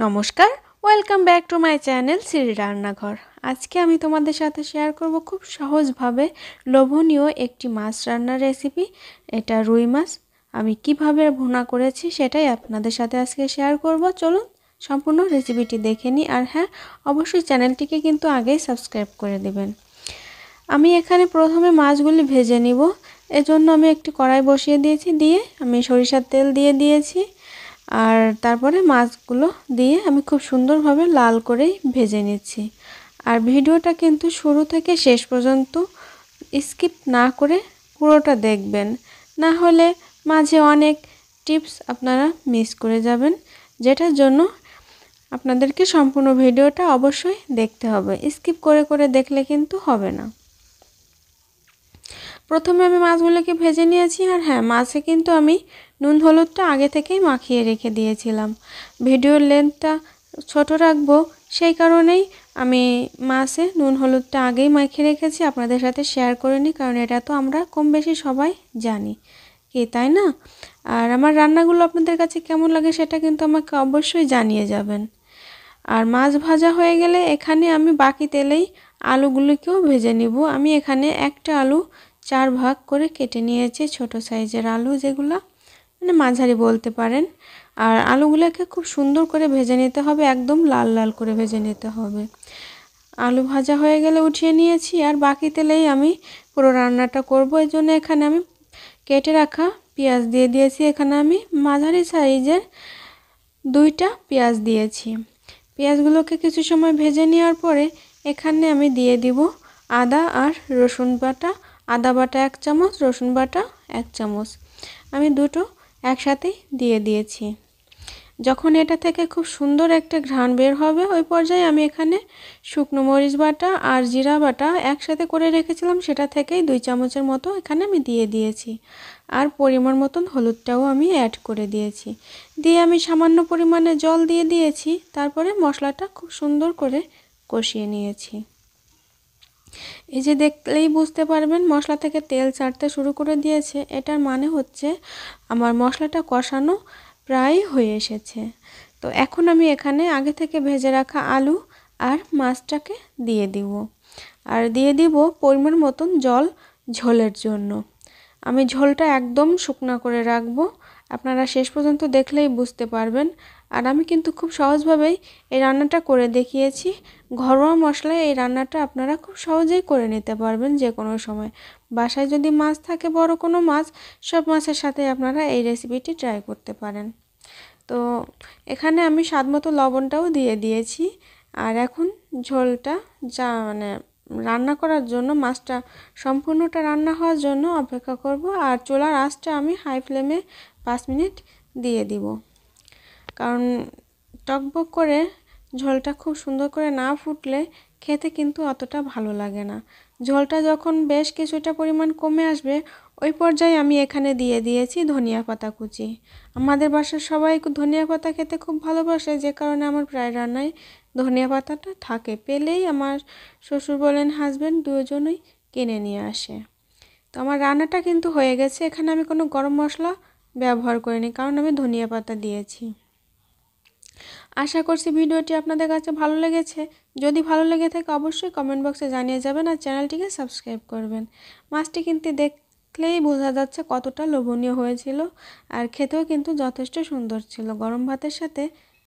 নমস্কার, welcome back to my channel Siri Rannaghar. আজকে আমি তোমাদের সাথে শেয়ার করব খুব সহজভাবে লোভনীয় একটি মাছ রান্নার রেসিপি। এটা রুই মাছ। আমি কিভাবে ভুনা করেছি সেটাই আপনাদের সাথে আজকে শেয়ার করব। চলুন সম্পূর্ণ রেসিপিটি দেখে নিই। আর হ্যাঁ, অবশ্যই চ্যানেলটিকে কিন্তু আগেই সাবস্ক্রাইব করে দেবেন। আমি এখানে প্রথমে মাছগুলি ভেজে নিব। এজন্য আমি একটি কড়াই বসিয়ে দিয়েছি, দিয়ে আমি সরিষার তেল দিয়ে দিয়েছি। আর তারপরে মাছগুলো দিয়ে আমি খুব সুন্দরভাবে লাল করেই ভেজে নিচ্ছি। আর ভিডিওটা কিন্তু শুরু থেকে শেষ পর্যন্ত স্কিপ না করে পুরোটা দেখবেন, না হলে মাঝে অনেক টিপস আপনারা মিস করে যাবেন, যেটার জন্য আপনাদেরকে সম্পূর্ণ ভিডিওটা অবশ্যই দেখতে হবে। স্কিপ করে করে দেখলে কিন্তু হবে না। প্রথমে আমি মাছগুলোকে ভেজে নিয়েছি। আর হ্যাঁ, মাছে কিন্তু আমি নুন হলুদটা আগে থেকেই মাখিয়ে রেখে দিয়েছিলাম। ভিডিওর লেন্থটা ছোট রাখবো, সেই কারণেই আমি মাছে নুন হলুদটা আগেই মাখিয়ে রেখেছি, আপনাদের সাথে শেয়ার করে নিই, কারণ এটা তো আমরা কম বেশি সবাই জানি, কি তাই না? আর আমার রান্নাগুলো আপনাদের কাছে কেমন লাগে সেটা কিন্তু আমাকে অবশ্যই জানিয়ে যাবেন। আর মাছ ভাজা হয়ে গেলে এখানে আমি বাকি তেলেই আলুগুলোকেও ভেজে নিব। আমি এখানে একটা আলু 4 ভাগ করে কেটে নিয়েছি, ছোট সাইজের আলু, যেগুলো মানে মাঝারি বলতে পারেন। আর আলুগুলোকে খুব সুন্দর করে ভেজে নিতে হবে, একদম লাল লাল করে ভেজে নিতে হবে। আলু ভাজা হয়ে গেলে উঠিয়ে নিয়েছি। আর বাকি তেলেই আমি পুরো রান্নাটা করব। এই জন্য এখানে আমি কেটে রাখা পেঁয়াজ দিয়ে দিয়েছি। এখানে আমি মাঝারি সাইজের 2টা পেঁয়াজ দিয়েছি। পেঁয়াজগুলোকে কিছু সময় ভেজে নেওয়ার পরে এখানে আমি দিয়ে দিব আদা আর রসুন বাটা। আদা বাটা 1 চামচ, রসুন বাটা 1 চামচ, আমি দুটো একসাথেই দিয়ে দিয়েছি। যখন এটা থেকে খুব সুন্দর একটা ঘ্রাণ বের হবে, ওই পর্যায়ে আমি এখানে শুকনো মরিচ বাটা আর জিরা বাটা একসাথে করে রেখেছিলাম, সেটা থেকেই 2 চামচের মতো এখানে আমি দিয়ে দিয়েছি। আর পরিমাণ মতন হলুদটাও আমি অ্যাড করে দিয়েছি। দিয়ে আমি সামান্য পরিমাণে জল দিয়ে দিয়েছি। তারপরে মশলাটা খুব সুন্দর করে কষিয়ে নিয়েছি। এই যে দেখলেই বুঝতে পারবেন মশলা থেকে তেল ছাড়তে শুরু করে দিয়েছে, এটার মানে হচ্ছে আমার মশলাটা কষানো প্রায় হয়ে এসেছে। তো এখন আমি এখানে আগে থেকে ভেজে রাখা আলু আর মাছটাকে দিয়ে দিব। আর দিয়ে দিব পরিমাণ মতন জল ঝোলের জন্য। আমি ঝোলটা একদম শুকনো করে রাখবো, আপনারা শেষ পর্যন্ত দেখলেই বুঝতে পারবেন। আর আমি কিন্তু খুব সহজভাবেই এই রান্নাটা করে দেখিয়েছি। ঘরোয়া মশলায় এই রান্নাটা আপনারা খুব সহজেই করে নিতে পারবেন যে কোনো সময়। বাসায় যদি মাছ থাকে, বড় কোনো মাছ, সব মাছের সাথে আপনারা এই রেসিপিটি ট্রাই করতে পারেন। তো এখানে আমি স্বাদমতো লবণটাও দিয়ে দিয়েছি। আর এখন ঝোলটা মানে রান্না করার জন্য, মাছটা সম্পূর্ণটা রান্না হওয়ার জন্য অপেক্ষা করব। আর চুলার আঁচটা আমি হাই ফ্লেমে 5 মিনিট দিয়ে দিব, কারণ টকবক করে ঝোলটা খুব সুন্দর করে না ফুটলে খেতে কিন্তু অতটা ভালো লাগে না। ঝোলটা যখন বেশ কিছুটা পরিমাণ কমে আসবে, ওই পর্যায়ে আমি এখানে দিয়ে দিয়েছি ধনিয়া পাতা কুচি। আমাদের বাসার সবাই ধনিয়া পাতা খেতে খুব ভালোবাসে, যে কারণে আমার প্রায় রান্নায় ধনিয়া পাতাটা থাকে। পেলেই আমার শ্বশুর বলেন হাজব্যান্ড দুজনেই কিনে নিয়ে আসে। তো আমার রান্নাটা কিন্তু হয়ে গেছে। এখানে আমি কোনো গরম মশলা ব্যবহার করিনি, কারণ আমি ধনিয়া পাতা দিয়েছি। আশা করছি ভিডিওটি আপনাদের কাছে ভালো লেগেছে। যদি ভালো লেগে থাকে অবশ্যই কমেন্ট বক্সে জানিয়ে যাবেন আর চ্যানেলটিকে সাবস্ক্রাইব করবেন। মাছটি কিন্তু দেখলেই বোঝা যাচ্ছে কতটা লোভনীয় হয়েছিল, আর খেতেও কিন্তু যথেষ্ট সুন্দর ছিল। গরম ভাতের সাথে